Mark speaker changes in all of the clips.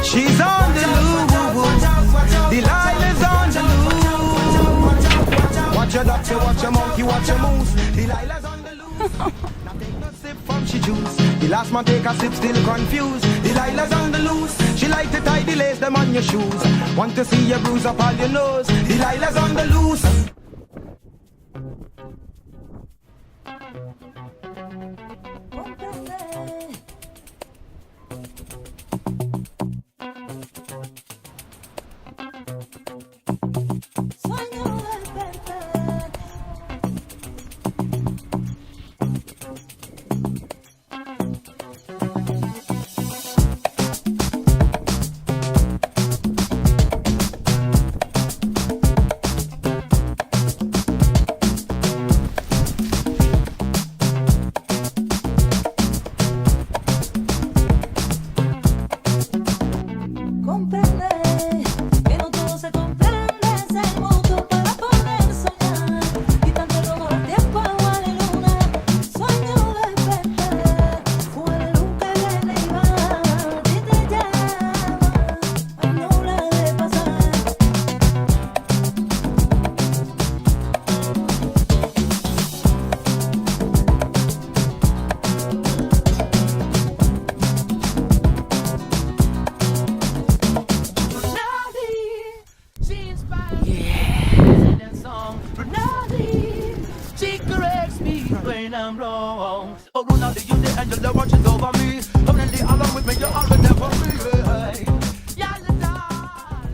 Speaker 1: She's on the loose. Delilah's on the loose. Watch your duck, watch your monkey, watch your moose. Delilah's on the loose. Now take a sip from she juice. The last man take a sip, still confused. Delilah's on the loose. She like to tie the lace them on your shoes. Want to see you bruise up all your nose. Delilah's on the loose.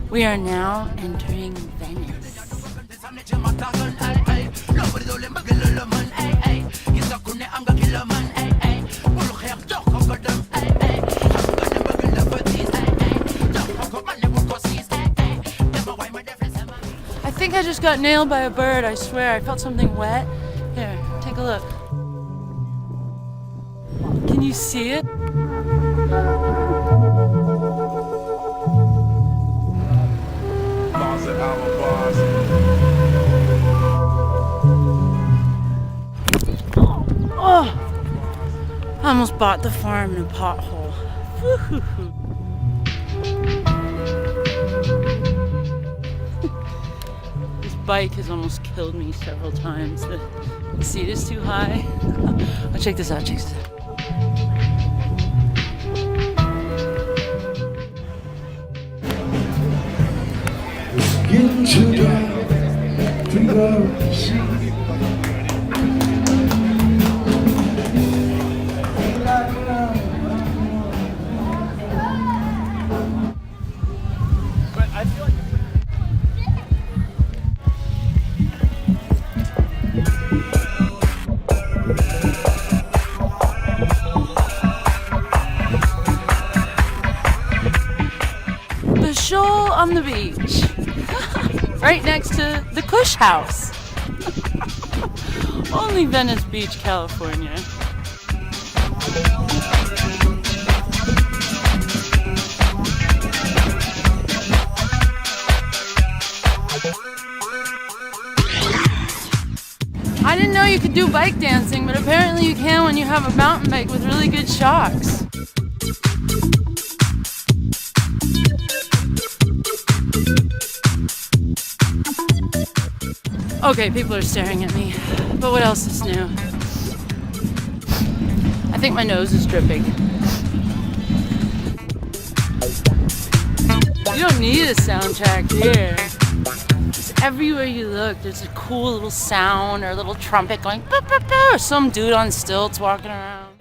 Speaker 2: We are now entering Venice. I think I just got nailed by a bird, I swear. I felt something wet. Here, take a look. Can you see it? Oh! I almost bought the farm in a pothole. This bike has almost killed me several times. The seat is too high. Oh, check this out, check this out.
Speaker 3: Getting too dark to go see.
Speaker 2: The shoal on the beach. Right next to the Kush House. Only Venice Beach, California. I didn't know you could do bike dancing, but apparently you can when you have a mountain bike with really good shocks. Okay, people are staring at me, but what else is new? I think my nose is dripping. You don't need a soundtrack here. Just everywhere you look, there's a cool little sound or a little trumpet going boop, boop, boop, or some dude on stilts walking around.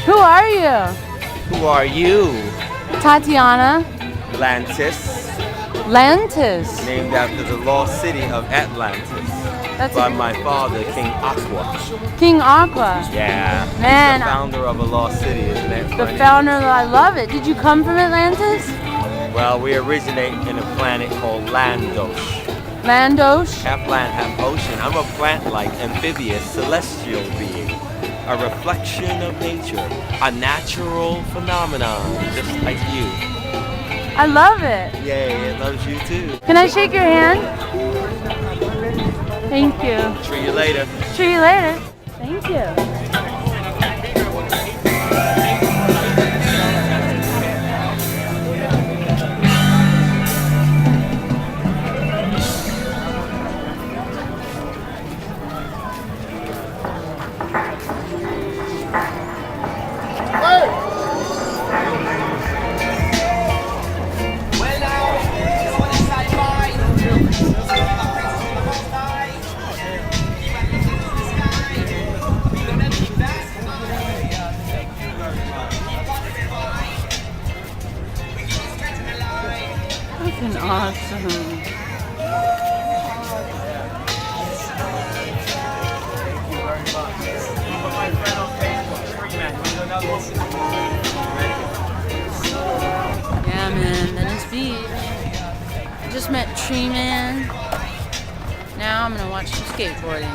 Speaker 2: Who are you?
Speaker 4: Who are you?
Speaker 2: Tatiana.
Speaker 4: Lantis,
Speaker 2: Lantis.
Speaker 4: named after the lost city of Atlantis.
Speaker 2: That's
Speaker 4: by my father, King Aqua.
Speaker 2: King Aqua.
Speaker 4: Yeah.
Speaker 2: Man.
Speaker 4: He's the founder of a lost city, isn't that
Speaker 2: The
Speaker 4: funny?
Speaker 2: founder, I love it. Did you come from Atlantis?
Speaker 4: Well, we originate in a planet called Landosh.
Speaker 2: Landosh?
Speaker 4: Half land, half ocean. I'm a plant-like, amphibious, celestial being. A reflection of nature. A natural phenomenon, just like you.
Speaker 2: I love it.
Speaker 4: Yay, it loves you too.
Speaker 2: Can I shake your hand? Thank you.
Speaker 4: See you later.
Speaker 2: See you later. Thank you. Treeman. Now I'm gonna watch some skateboarding.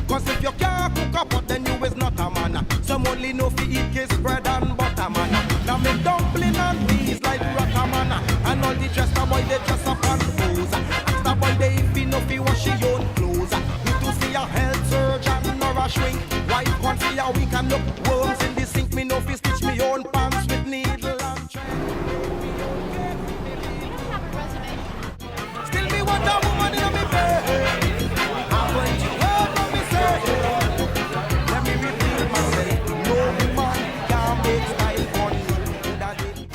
Speaker 1: Cause if you can't cook up, but then you is not a man. Some only know fi eat kiss bread and butter, man. Now make dumpling and peas like rocker, man. And all the dress the boy they dress up and pose. Ask the boy they if he know fi wash his own clothes. Need to see a health surgeon or a shrink. Wife want see how we can look worms in the sink. Me know fi stitch me own pants with needle and thread. Still me want a woman in me bed. I'm going to work on me say. Let me repeat myself. No woman can make style on me.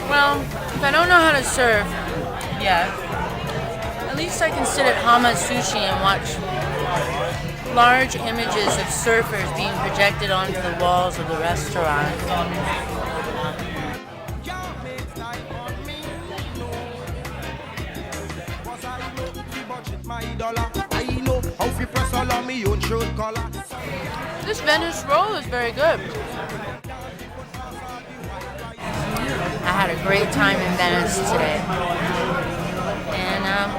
Speaker 2: Well, if I don't know how to surf yet, at least I can sit at Hama Sushi and watch large images of surfers being projected onto the walls of the restaurant. This Venice roll is very good. I had a great time in Venice today. And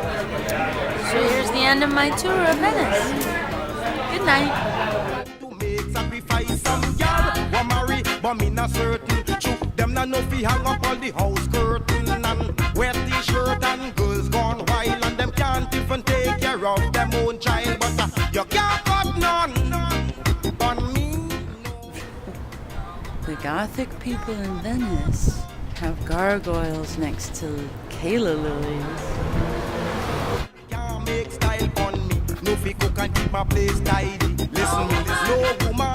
Speaker 2: so here's the end of my tour of Venice. Good night.
Speaker 1: To make sacrifice some girl, want marry, but me not certain. True, them not know fi hang up all the house curtain and wear t-shirt and girls gone wild and them can't even take care of them own child. But you can't cut none on me.
Speaker 2: The Gothic people in Venice have gargoyles next to calla lilies.
Speaker 1: Can't make style on me. No fi cook and keep my place tidy. Listen me, no woman.